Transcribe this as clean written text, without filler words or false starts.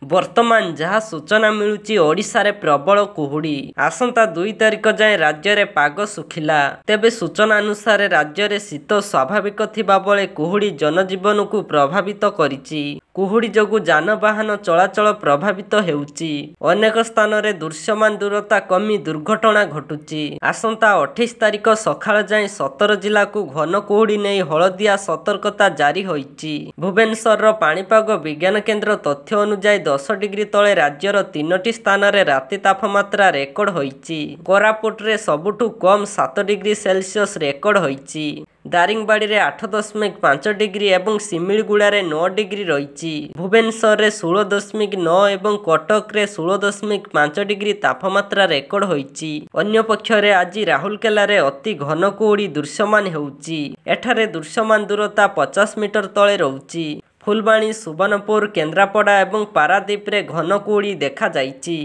ବର୍ତ୍ତମାନ ଯାହା ସୂଚନା ମିଳୁଛି ଓଡ଼ିଶାରେ ପ୍ରବଳ କୁହୁଡ଼ି। ଆସନ୍ତା 2 ତାରିଖ ଯାଏଁ ରାଜ୍ୟରେ ପାଗ ଶୁଖିଲା। ତେବେ ସୂଚନା ଅନୁସାରେ ରାଜ୍ୟରେ ଶୀତ ସ୍ୱାଭାବିକ ଥିବା ବେଳେ କୁହୁଡ଼ି ଜନଜୀବନକୁ ପ୍ରଭାବିତ କରିଛି। କୁହୁଡ଼ି ଯୋଗୁଁ ଯାନବାହନ ଚଳାଚଳ ପ୍ରଭାବିତ ହେଉଛି। ଅନେକ ସ୍ଥାନରେ ଦୃଶ୍ୟମାନ ଦୂରତା କମି ଦୁର୍ଘଟଣା ଘଟୁଛି। ଆସନ୍ତା 28 ତାରିଖ ସକାଳ ଯାଏଁ 17 ଜିଲ୍ଲାକୁ ଘନ କୁହୁଡ଼ି ନେଇ ହଳଦିଆ ସତର୍କତା ଜାରି ହୋଇଛି। ଭୁବନେଶ୍ୱରର ପାଣିପାଗ ବିଜ୍ଞାନ କେନ୍ଦ୍ର ତଥ୍ୟ ଅନୁଯାୟୀ 10 ଡିଗ୍ରୀ ତଳେ ରାଜ୍ୟର 3ଟି ସ୍ଥାନରେ ରାତି ତାପମାତ୍ରା ରେକର୍ଡ ହୋଇଛି। କୋରାପୁଟରେ ସବୁଠୁ କମ୍ 7 ଡିଗ୍ରୀ ସେଲସିୟସ୍ ରେକର୍ଡ ହୋଇଛି। ଦାରିଙ୍ଗବାଡ଼ିରେ 8.5 ଡିଗ୍ରୀ ଏବଂ ଶିମିଳିଗୁଡ଼ାରେ 9 ଡିଗ୍ରୀ ରହିଛି। ଭୁବନେଶ୍ୱରରେ 16.9 ଏବଂ କଟକରେ 16.5 ଡିଗ୍ରୀ ତାପମାତ୍ରା ରେକର୍ଡ ହୋଇଛି। ଅନ୍ୟପକ୍ଷରେ ଆଜି ରାଉରକେଲାରେ ଅତି ଘନ କୁହୁଡ଼ି ଦୃଶ୍ୟମାନ ହେଉଛି। ଏଠାରେ ଦୃଶ୍ୟମାନ ଦୂରତା 50 ମିଟର ତଳେ ରହୁଛି। ଫୁଲବାଣୀ, ସୁବର୍ଣ୍ଣପୁର, କେନ୍ଦ୍ରାପଡ଼ା ଏବଂ ପାରାଦୀପରେ ଘନ କୁହୁଡ଼ି ଦେଖାଯାଇଛି।